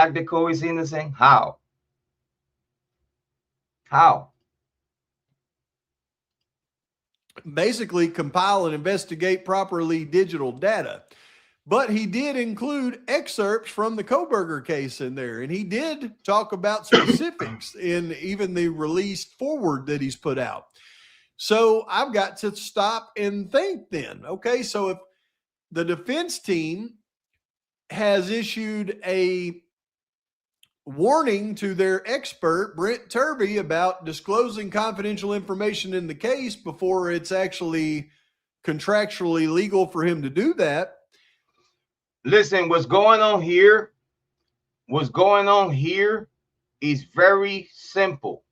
Jack the Cole is innocent? How? How? Basically compile and investigate properly digital data. But he did include excerpts from the Kohberger case in there, and he did talk about specifics in even the released forward that he's put out. So I've got to stop and think then. Okay, so if the defense team has issued a warning to their expert, Brent Turvey, about disclosing confidential information in the case before it's actually contractually legal for him to do that. Listen, what's going on here is very simple.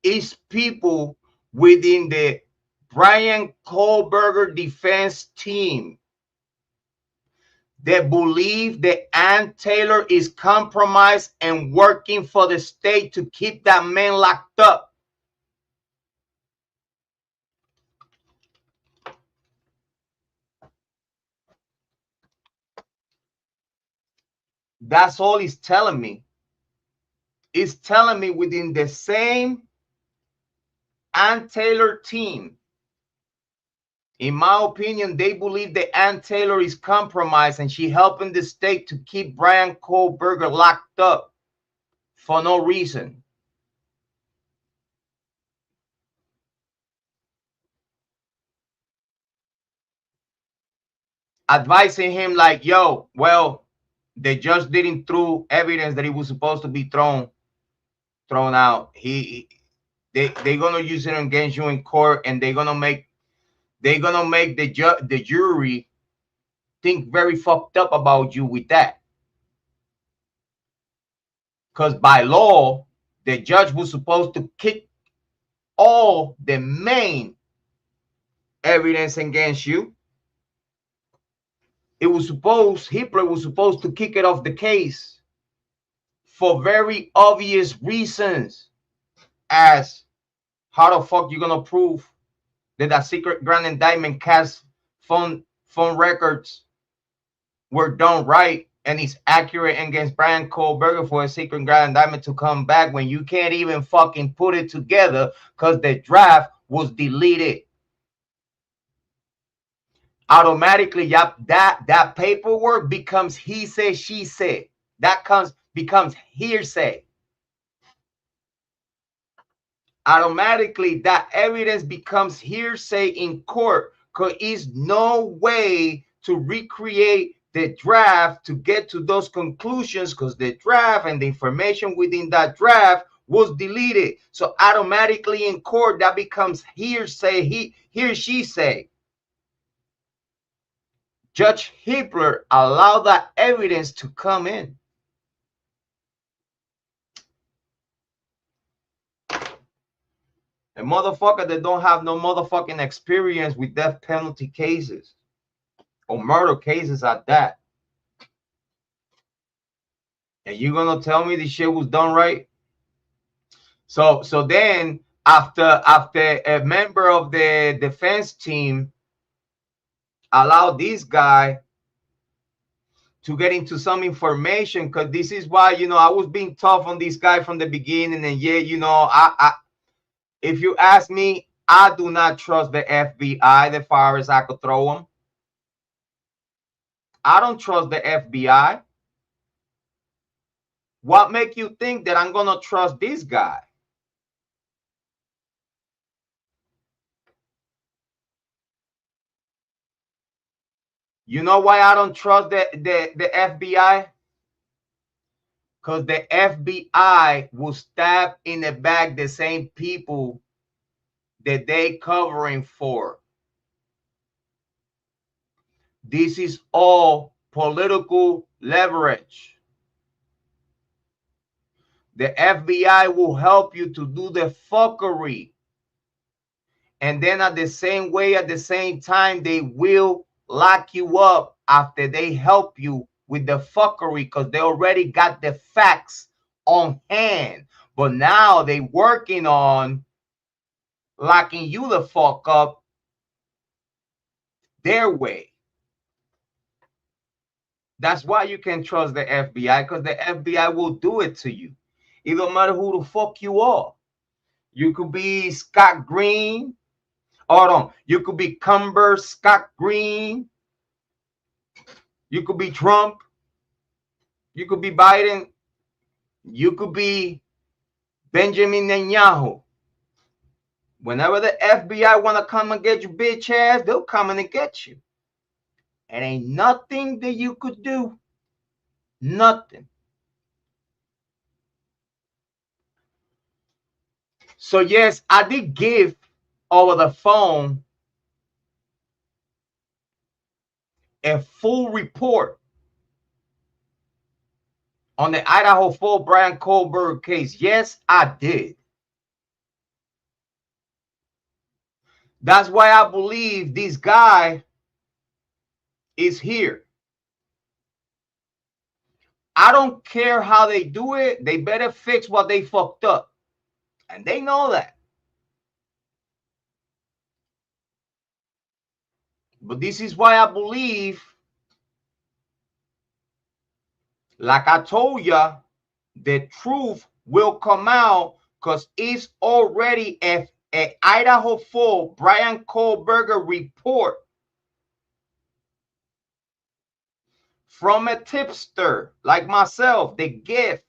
It's people within the Bryan Kohberger defense team that believe that Ann Taylor is compromised and working for the state to keep that man locked up. That's all he's telling me. He's telling me within the same Ann Taylor team, in my opinion, they believe that Ann Taylor is compromised and she helping the state to keep Bryan Kohberger locked up for no reason. Advising him like, yo, well, the judge didn't throw evidence that it was supposed to be thrown out. They're gonna use it against you in court, and they're gonna make the jury think very fucked up about you with that. Because by law, the judge was supposed to kick all the main evidence against you. Hitler was supposed to kick it off the case for very obvious reasons, as how the fuck you gonna prove that secret grand indictment cast phone records were done right and it's accurate against Bryan Kohberger for a secret grand indictment to come back when you can't even fucking put it together because the draft was deleted. Automatically, that paperwork becomes he said, she said. That becomes hearsay. Automatically, that evidence becomes hearsay in court because there's no way to recreate the draft to get to those conclusions because the draft and the information within that draft was deleted. So automatically in court, that becomes hearsay. He or she say. Judge Hitler allowed that evidence to come in. A motherfucker that don't have no motherfucking experience with death penalty cases or murder cases at that. And you're gonna tell me this shit was done right? So then after a member of the defense team allowed this guy to get into some information, because this is why, you know, I was being tough on this guy from the beginning, and yeah, you know, I if you ask me, I do not trust the FBI as far as I could throw them. I don't trust the FBI. What make you think that I'm gonna trust this guy? You know why I don't trust the FBI? Because the FBI will stab in the back the same people that they covering for. This is all political leverage. The FBI will help you to do the fuckery. And then at the same time, they will lock you up after they help you with the fuckery because they already got the facts on hand. But now they working on locking you the fuck up their way. That's why you can trust the FBI, because the FBI will do it to you. It don't matter who the fuck you are. You could be Scott Green. Hold on. You could be Cumber Scott Green. You could be Trump. You could be Biden. You could be Benjamin Netanyahu. Whenever the FBI want to come and get you bitch ass, they'll come and get you. And ain't nothing that you could do. Nothing. So yes, I did give over the phone a full report on the Idaho 4 Bryan Kohberger case. Yes, I did. That's why I believe this guy is here. I don't care how they do it. They better fix what they fucked up. And they know that. But this is why I believe, like I told ya, the truth will come out, because it's already a Idaho 4 Bryan Kohberger report from a tipster like myself. They give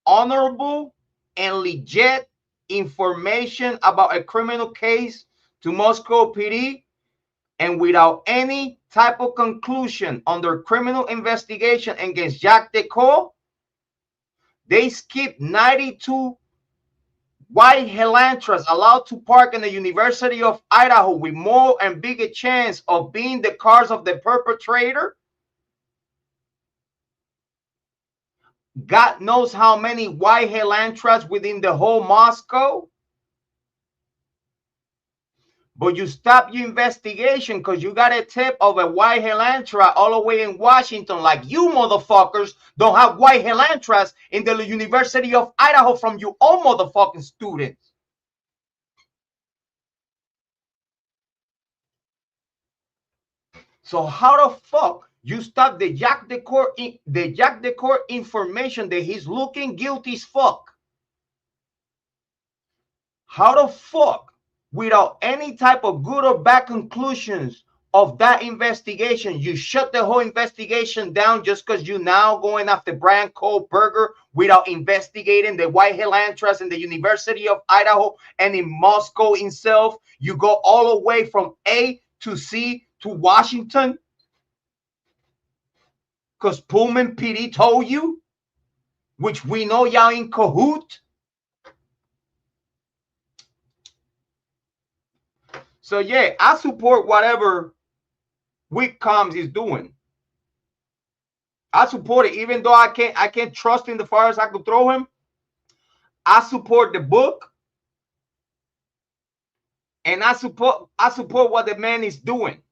honorable and legit information about a criminal case to Moscow PD, and without any type of conclusion under criminal investigation against Jack Decaux, they skipped 92 white Helantras allowed to park in the University of Idaho with more and bigger chance of being the cars of the perpetrator. God knows how many white Helantras within the whole Moscow. But you stop your investigation because you got a tip of a white Helantra all the way in Washington. Like, you motherfuckers don't have white Helantras in the University of Idaho from your own motherfucking students. So how the fuck you stop the Jack Decaux information that he's looking guilty as fuck? How the fuck, without any type of good or bad conclusions of that investigation, you shut the whole investigation down just because you now going after Bryan Kohberger without investigating the white Helantras in the University of Idaho and in Moscow itself? You go all the way from A to C to Washington because Pullman PD told you, which we know y'all in cahoot. So yeah, I support whatever Whitcombs is doing. I support it, even though I can't trust him the farthest I could throw him. I support the book, and I support what the man is doing.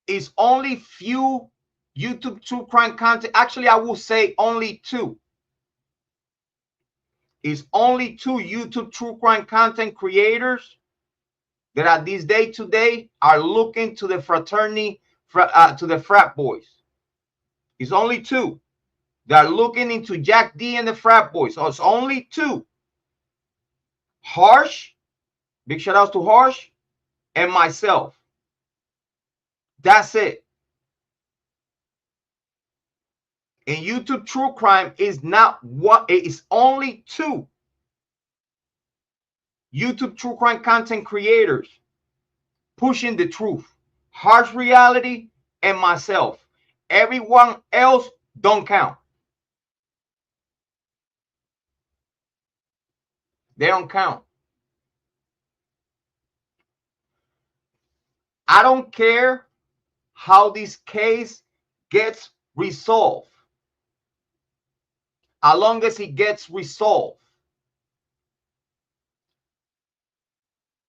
It's only few YouTube true crime content. Actually, I will say only two. It's only two YouTube true crime content creators that at this day today are looking to the fraternity, to the frat boys. It's only two. They're looking into Jack D and the frat boys. So it's only two. Harsh, big shout outs to Harsh, and myself. That's it. And YouTube true crime is not what it is. Only two YouTube true crime content creators pushing the truth. Harsh Reality and myself. Everyone else don't count. They don't count. I don't care how this case gets resolved. As long as it gets resolved,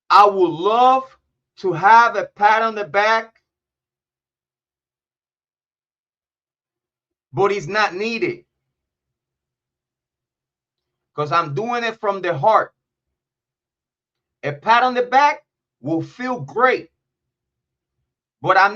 I would love to have a pat on the back, but it's not needed because I'm doing it from the heart. A pat on the back will feel great, but I'm